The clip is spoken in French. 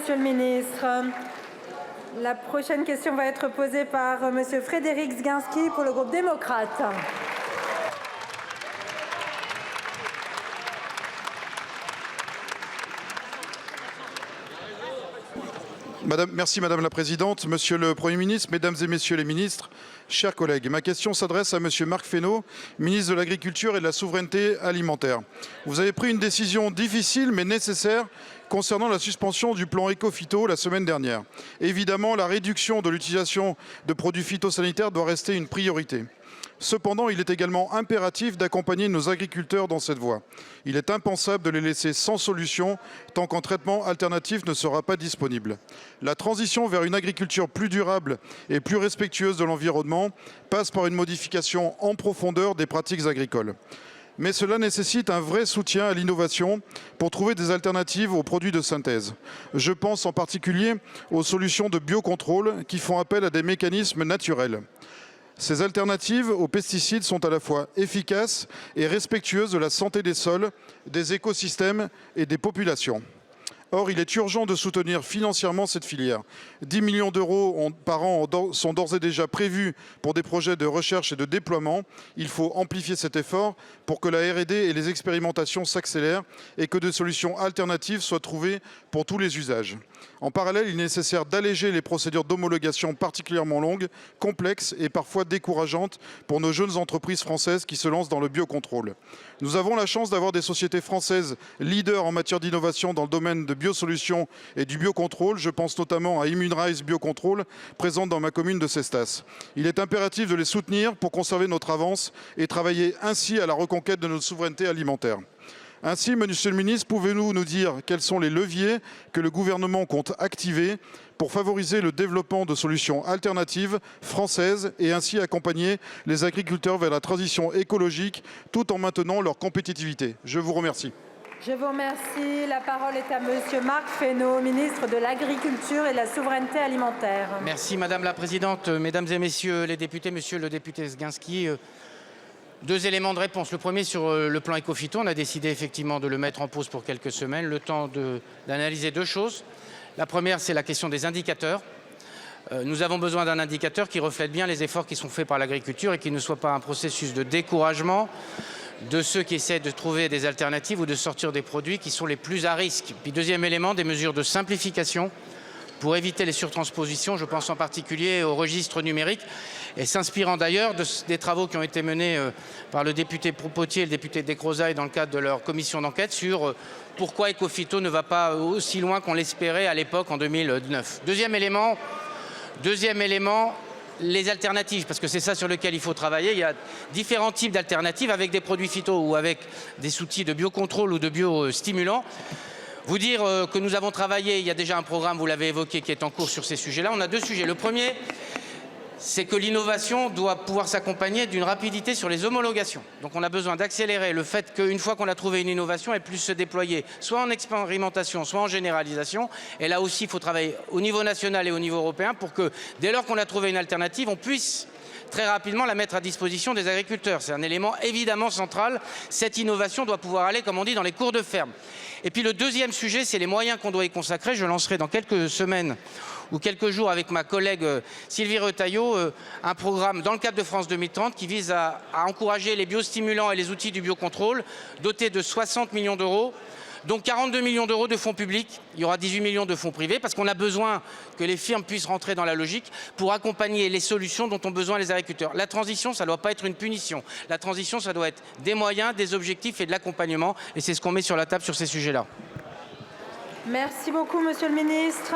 Monsieur le ministre. La prochaine question va être posée par Monsieur Frédéric Zguinski pour le groupe démocrate. Merci Madame la Présidente, Monsieur le Premier ministre, Mesdames et Messieurs les ministres, chers collègues. Ma question s'adresse à Monsieur Marc Fesneau, ministre de l'Agriculture et de la Souveraineté alimentaire. Vous avez pris une décision difficile mais nécessaire concernant la suspension du plan Éco-Phyto la semaine dernière. Évidemment, la réduction de l'utilisation de produits phytosanitaires doit rester une priorité. Cependant, il est également impératif d'accompagner nos agriculteurs dans cette voie. Il est impensable de les laisser sans solution tant qu'un traitement alternatif ne sera pas disponible. La transition vers une agriculture plus durable et plus respectueuse de l'environnement passe par une modification en profondeur des pratiques agricoles. Mais cela nécessite un vrai soutien à l'innovation pour trouver des alternatives aux produits de synthèse. Je pense en particulier aux solutions de biocontrôle qui font appel à des mécanismes naturels. Ces alternatives aux pesticides sont à la fois efficaces et respectueuses de la santé des sols, des écosystèmes et des populations. Or, il est urgent de soutenir financièrement cette filière. 10 millions d'euros par an sont d'ores et déjà prévus pour des projets de recherche et de déploiement. Il faut amplifier cet effort pour que la R&D et les expérimentations s'accélèrent et que des solutions alternatives soient trouvées pour tous les usages. En parallèle, il est nécessaire d'alléger les procédures d'homologation particulièrement longues, complexes et parfois décourageantes pour nos jeunes entreprises françaises qui se lancent dans le biocontrôle. Nous avons la chance d'avoir des sociétés françaises leaders en matière d'innovation dans le domaine de biosolutions et du biocontrôle. Je pense notamment à Immunrise Biocontrôle, présente dans ma commune de Cestas. Il est impératif de les soutenir pour conserver notre avance et travailler ainsi à la reconquête de notre souveraineté alimentaire. Ainsi, Monsieur le ministre, pouvez-vous nous dire quels sont les leviers que le gouvernement compte activer pour favoriser le développement de solutions alternatives françaises et ainsi accompagner les agriculteurs vers la transition écologique tout en maintenant leur compétitivité? Je vous remercie. Je vous remercie. La parole est à Monsieur Marc Fesneau, ministre de l'Agriculture et de la Souveraineté alimentaire. Merci Madame la Présidente, Mesdames et Messieurs les députés, Monsieur le député Zguinski. Deux éléments de réponse. Le premier sur le plan Éco-Phyto, on a décidé effectivement de le mettre en pause pour quelques semaines, le temps d'analyser deux choses. La première, c'est la question des indicateurs. Nous avons besoin d'un indicateur qui reflète bien les efforts qui sont faits par l'agriculture et qui ne soit pas un processus de découragement de ceux qui essaient de trouver des alternatives ou de sortir des produits qui sont les plus à risque. Puis deuxième élément, des mesures de simplification pour éviter les surtranspositions. Je pense en particulier au registre numérique et s'inspirant d'ailleurs des travaux qui ont été menés par le député Potier et le député Descrozaille dans le cadre de leur commission d'enquête sur pourquoi Éco-Phyto ne va pas aussi loin qu'on l'espérait à l'époque en 2009. Deuxième élément, les alternatives, parce que c'est ça sur lequel il faut travailler. Il y a différents types d'alternatives avec des produits phyto ou avec des outils de biocontrôle ou de biostimulants. Vous dire que nous avons travaillé, il y a déjà un programme, vous l'avez évoqué, qui est en cours sur ces sujets-là. On a deux sujets. Le premier, c'est que l'innovation doit pouvoir s'accompagner d'une rapidité sur les homologations. Donc on a besoin d'accélérer le fait qu'une fois qu'on a trouvé une innovation, elle puisse se déployer soit en expérimentation, soit en généralisation. Et là aussi, il faut travailler au niveau national et au niveau européen pour que, dès lors qu'on a trouvé une alternative, on puisse très rapidement la mettre à disposition des agriculteurs. C'est un élément évidemment central. Cette innovation doit pouvoir aller, comme on dit, dans les cours de ferme. Et puis le deuxième sujet, c'est les moyens qu'on doit y consacrer. Je lancerai dans quelques semaines ou quelques jours avec ma collègue Sylvie Retailleau un programme dans le cadre de France 2030 qui vise à encourager les biostimulants et les outils du biocontrôle, doté de 60 millions d'euros. Donc 42 millions d'euros de fonds publics, il y aura 18 millions de fonds privés parce qu'on a besoin que les firmes puissent rentrer dans la logique pour accompagner les solutions dont ont besoin les agriculteurs. La transition, ça ne doit pas être une punition. La transition, ça doit être des moyens, des objectifs et de l'accompagnement. Et c'est ce qu'on met sur la table sur ces sujets-là. Merci beaucoup, Monsieur le ministre.